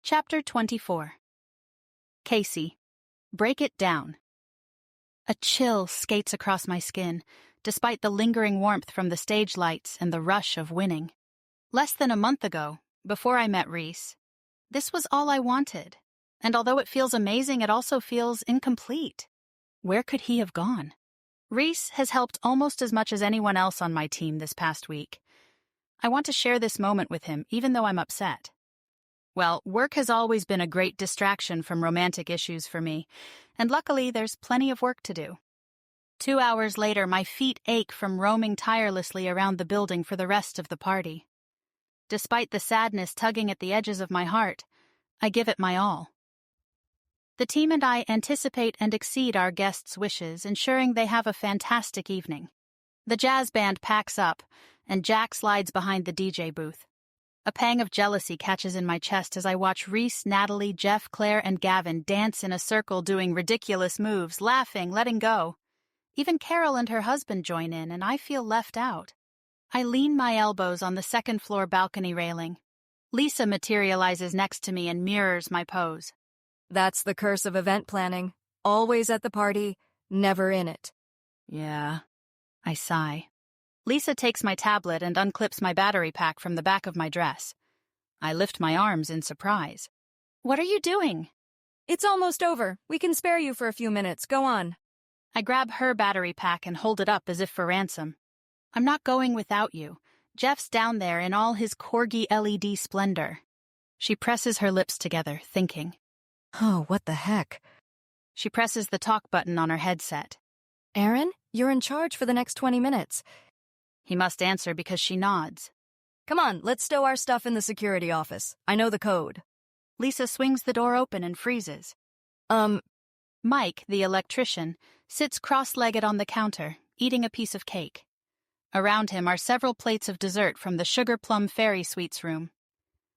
Chapter 24. Kacey. Break it down. A chill skates across my skin, despite the lingering warmth from the stage lights and the rush of winning. Less than a month ago, before I met Rhys, this was all I wanted. And although it feels amazing, it also feels incomplete. Where could he have gone? Rhys has helped almost as much as anyone else on my team this past week. I want to share this moment with him, even though I'm upset. Well, work has always been a great distraction from romantic issues for me, and luckily there's plenty of work to do. 2 hours later, my feet ache from roaming tirelessly around the building for the rest of the party. Despite the sadness tugging at the edges of my heart, I give it my all. The team and I anticipate and exceed our guests' wishes, ensuring they have a fantastic evening. The jazz band packs up, and Jack slides behind the DJ booth. A pang of jealousy catches in my chest as I watch Rhys, Natalie, Jeff, Claire, and Gavin dance in a circle doing ridiculous moves, laughing, letting go. Even Carol and her husband join in, and I feel left out. I lean my elbows on the second-floor balcony railing. Lisa materializes next to me and mirrors my pose. That's the curse of event planning. Always at the party, never in it. Yeah. I sigh. Lisa takes my tablet and unclips my battery pack from the back of my dress. I lift my arms in surprise. What are you doing? It's almost over. We can spare you for a few minutes. Go on. I grab her battery pack and hold it up as if for ransom. I'm not going without you. Jeff's down there in all his corgi LED splendor. She presses her lips together, thinking. Oh, what the heck? She presses the talk button on her headset. Aaron, you're in charge for the next 20 minutes. He must answer because she nods. Come on, let's stow our stuff in the security office. I know the code. Lisa swings the door open and freezes. Mike, the electrician, sits cross-legged on the counter, eating a piece of cake. Around him are several plates of dessert from the Sugar Plum Fairy Sweets room.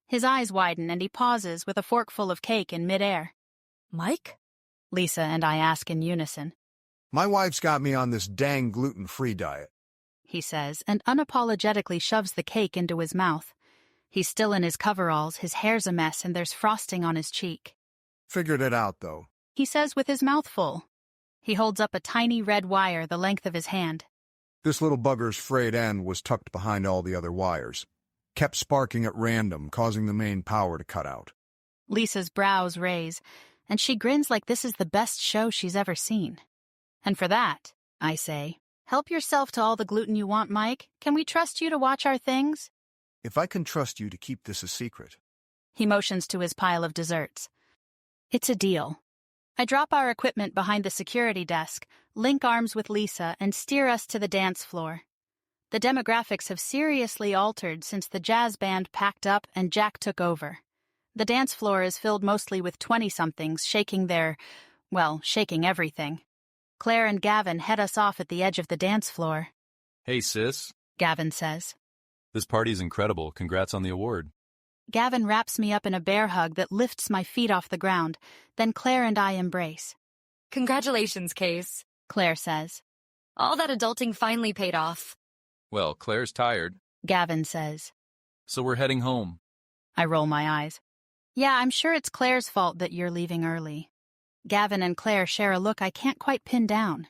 His eyes widen and he pauses with a forkful of cake in midair. Mike? Lisa and I ask in unison. My wife's got me on this dang gluten-free diet, he says, and unapologetically shoves the cake into his mouth. He's still in his coveralls, his hair's a mess, and there's frosting on his cheek. Figured it out, though, he says with his mouth full. He holds up a tiny red wire the length of his hand. This little bugger's frayed end was tucked behind all the other wires. Kept sparking at random, causing the main power to cut out. Lisa's brows raise, and she grins like this is the best show she's ever seen. And for that, I say, help yourself to all the gluten you want, Mike. Can we trust you to watch our things? If I can trust you to keep this a secret. He motions to his pile of desserts. It's a deal. I drop our equipment behind the security desk, link arms with Lisa, and steer us to the dance floor. The demographics have seriously altered since the jazz band packed up and Jack took over. The dance floor is filled mostly with 20-somethings shaking shaking everything. Claire and Gavin head us off at the edge of the dance floor. Hey, sis. Gavin says. This party's incredible. Congrats on the award. Gavin wraps me up in a bear hug that lifts my feet off the ground. Then Claire and I embrace. Congratulations, Case, Claire says. All that adulting finally paid off. Well, Claire's tired, Gavin says. So we're heading home. I roll my eyes. Yeah, I'm sure it's Claire's fault that you're leaving early. Gavin and Claire share a look I can't quite pin down.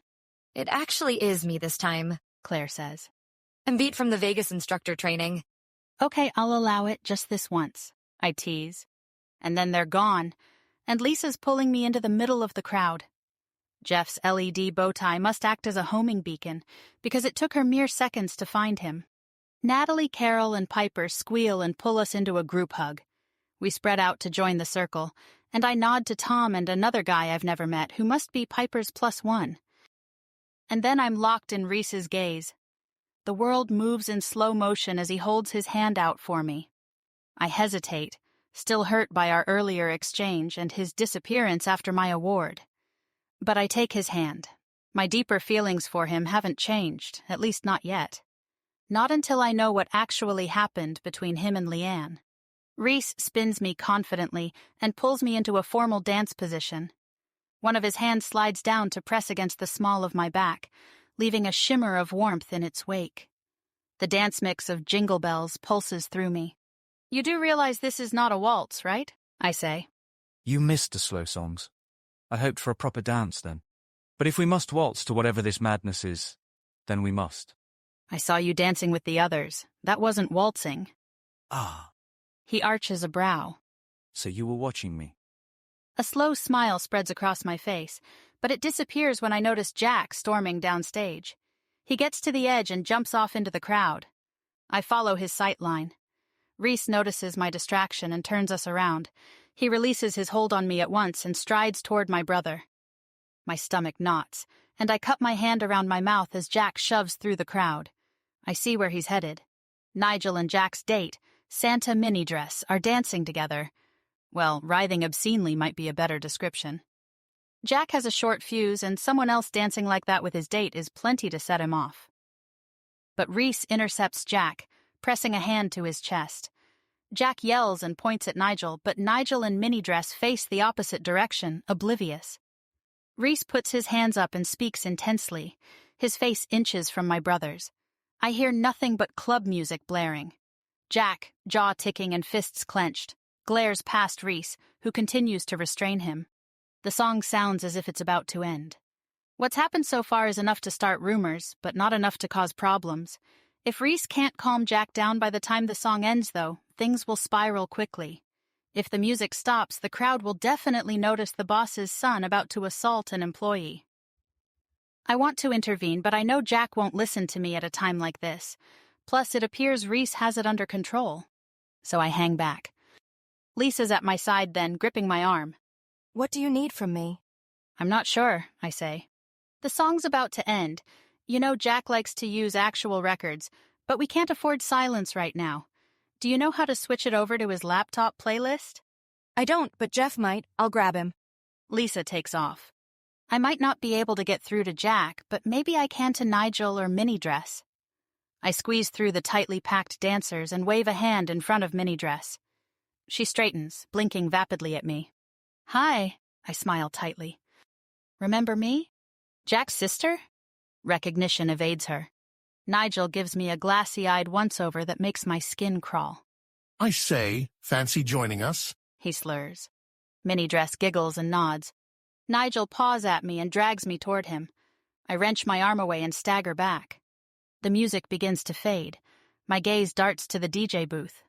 It actually is me this time, Claire says. I'm beat from the Vegas instructor training. Okay, I'll allow it just this once, I tease. And then they're gone, and Lisa's pulling me into the middle of the crowd. Jeff's LED bow tie must act as a homing beacon, because it took her mere seconds to find him. Natalie, Carol, and Piper squeal and pull us into a group hug. We spread out to join the circle, and I nod to Tom and another guy I've never met who must be Piper's +1. And then I'm locked in Rhys's gaze. The world moves in slow motion as he holds his hand out for me. I hesitate, still hurt by our earlier exchange and his disappearance after my award. But I take his hand. My deeper feelings for him haven't changed, at least not yet. Not until I know what actually happened between him and Leanne. Rhys spins me confidently and pulls me into a formal dance position. One of his hands slides down to press against the small of my back, leaving a shimmer of warmth in its wake. The dance mix of jingle bells pulses through me. You do realize this is not a waltz, right? I say. You missed the slow songs. I hoped for a proper dance then. But if we must waltz to whatever this madness is, then we must. I saw you dancing with the others. That wasn't waltzing. Ah, He arches a brow. so you were watching me. A slow smile spreads across my face, but it disappears when I notice Jack storming downstage. He gets to the edge and jumps off into the crowd. I follow his sight line. Rhys notices my distraction and turns us around. He releases his hold on me at once and strides toward my brother. My stomach knots, and I cup my hand around my mouth as Jack shoves through the crowd. I see where he's headed. Nigel and Jack's date, Santa mini dress, are dancing together. Well, writhing obscenely might be a better description. Jack has a short fuse, and someone else dancing like that with his date is plenty to set him off. But Rhys intercepts Jack, pressing a hand to his chest. Jack yells and points at Nigel, but Nigel and mini dress face the opposite direction, oblivious. Rhys puts his hands up and speaks intensely, his face inches from my brother's. I hear nothing but club music blaring. Jack, jaw ticking and fists clenched, glares past Rhys, who continues to restrain him. The song sounds as if it's about to end. What's happened so far is enough to start rumors, but not enough to cause problems. If Rhys can't calm Jack down by the time the song ends, though, things will spiral quickly. If the music stops, the crowd will definitely notice the boss's son about to assault an employee. I want to intervene, but I know Jack won't listen to me at a time like this. Plus, it appears Rhys has it under control. So I hang back. Lisa's at my side then, gripping my arm. What do you need from me? I'm not sure, I say. The song's about to end. You know Jack likes to use actual records, but we can't afford silence right now. Do you know how to switch it over to his laptop playlist? I don't, but Jeff might. I'll grab him. Lisa takes off. I might not be able to get through to Jack, but maybe I can to Nigel or Mini Dress. I squeeze through the tightly packed dancers and wave a hand in front of Mini Dress. She straightens, blinking vapidly at me. Hi, I smile tightly. Remember me? Jack's sister? Recognition evades her. Nigel gives me a glassy-eyed once-over that makes my skin crawl. I say, fancy joining us? He slurs. Mini Dress giggles and nods. Nigel paws at me and drags me toward him. I wrench my arm away and stagger back. The music begins to fade. My gaze darts to the DJ booth.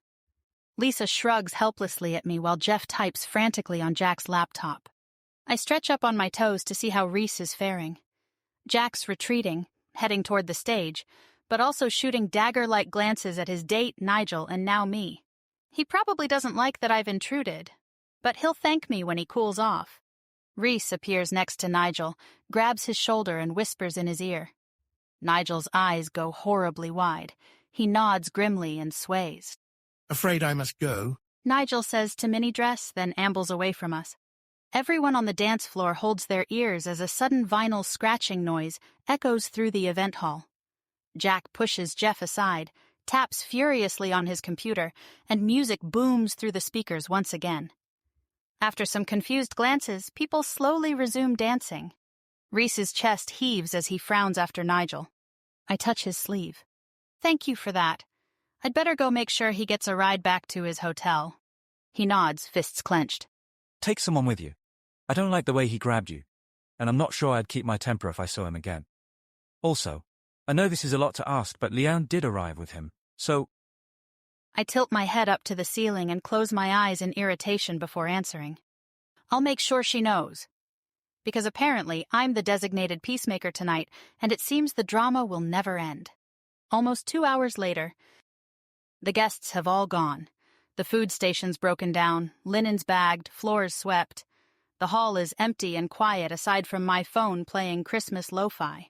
Lisa shrugs helplessly at me while Jeff types frantically on Jack's laptop. I stretch up on my toes to see how Rhys is faring. Jack's retreating, heading toward the stage, but also shooting dagger-like glances at his date, Nigel, and now me. He probably doesn't like that I've intruded, but he'll thank me when he cools off. Rhys appears next to Nigel, grabs his shoulder and whispers in his ear. Nigel's eyes go horribly wide. He nods grimly and sways. Afraid I must go? Nigel says to Mini Dress, then ambles away from us. Everyone on the dance floor holds their ears as a sudden vinyl scratching noise echoes through the event hall. Jack pushes Jeff aside, taps furiously on his computer, and music booms through the speakers once again. After some confused glances, people slowly resume dancing. Rhys's chest heaves as he frowns after Nigel. I touch his sleeve. Thank you for that. I'd better go make sure he gets a ride back to his hotel. He nods, fists clenched. Take someone with you. I don't like the way he grabbed you, and I'm not sure I'd keep my temper if I saw him again. Also, I know this is a lot to ask, but Leanne did arrive with him, so... I tilt my head up to the ceiling and close my eyes in irritation before answering. I'll make sure she knows. Because apparently I'm the designated peacemaker tonight, and it seems the drama will never end. Almost 2 hours later, the guests have all gone. The food station's broken down, linens bagged, floors swept. The hall is empty and quiet aside from my phone playing Christmas lo-fi.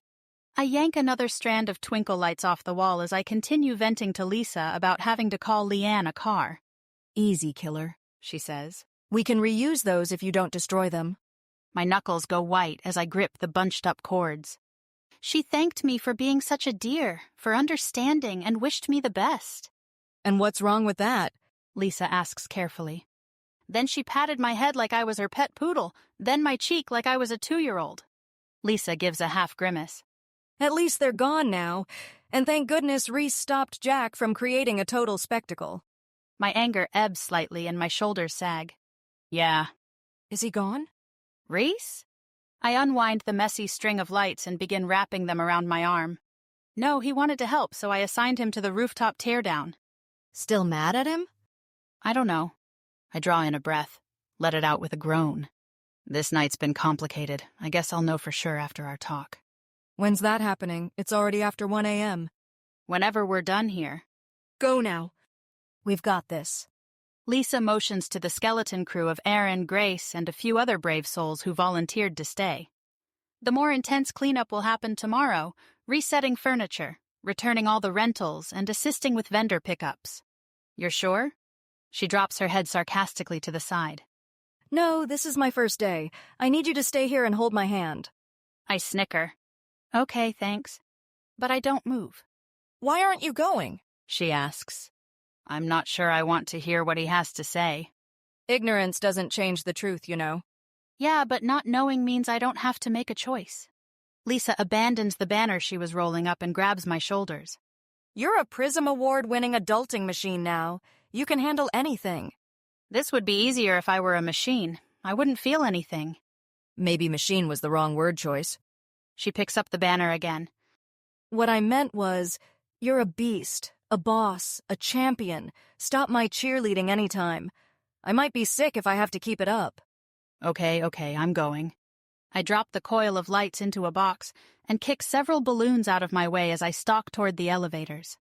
I yank another strand of twinkle lights off the wall as I continue venting to Lisa about having to call Leanne a car. Easy, killer, She says. We can reuse those if you don't destroy them. My knuckles go white as I grip the bunched-up cords. She thanked me for being such a dear, for understanding, and wished me the best. And what's wrong with that? Lisa asks carefully. Then she patted my head like I was her pet poodle, then my cheek like I was a 2-year-old. Lisa gives a half grimace. At least they're gone now, and thank goodness Rhys stopped Jack from creating a total spectacle. My anger ebbs slightly and my shoulders sag. Yeah. Is he gone? Rhys? I unwind the messy string of lights and begin wrapping them around my arm. No, he wanted to help, so I assigned him to the rooftop teardown. Still mad at him? I don't know. I draw in a breath, let it out with a groan. This night's been complicated. I guess I'll know for sure after our talk. When's that happening? It's already after 1 a.m. Whenever we're done here. Go now. We've got this. Lisa motions to the skeleton crew of Aaron, Grace, and a few other brave souls who volunteered to stay. The more intense cleanup will happen tomorrow, resetting furniture, returning all the rentals, and assisting with vendor pickups. You're sure? She drops her head sarcastically to the side. No, this is my first day. I need you to stay here and hold my hand. I snicker. Okay, thanks. But I don't move. Why aren't you going? She asks. I'm not sure I want to hear what he has to say. Ignorance doesn't change the truth, you know. Yeah, but not knowing means I don't have to make a choice. Lisa abandons the banner she was rolling up and grabs my shoulders. You're a Prism Award-winning adulting machine now. You can handle anything. This would be easier if I were a machine. I wouldn't feel anything. Maybe machine was the wrong word choice. She picks up the banner again. What I meant was, you're a beast, a boss, a champion. Stop my cheerleading anytime. I might be sick if I have to keep it up. Okay, I'm going. I drop the coil of lights into a box and kick several balloons out of my way as I stalk toward the elevators.